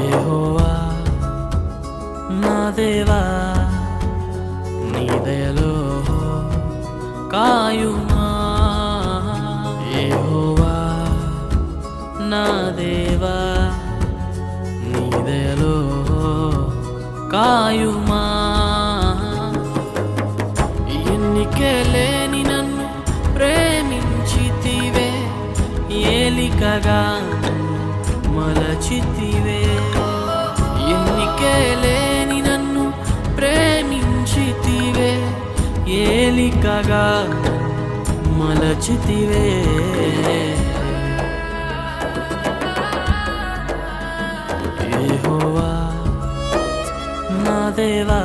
యెహోవా నా దేవా నీ దయలో కాయుమా యెహోవా నా దేవా నీ దయలో కాయుమా ఎన్నికే లేని నన్ను ప్రేమించితివే ఏలికగా మలచితివే ఎన్నికే లేని నన్ను ప్రేమించితివే ఏలికగా మలచితివే యెహోవా నా దేవా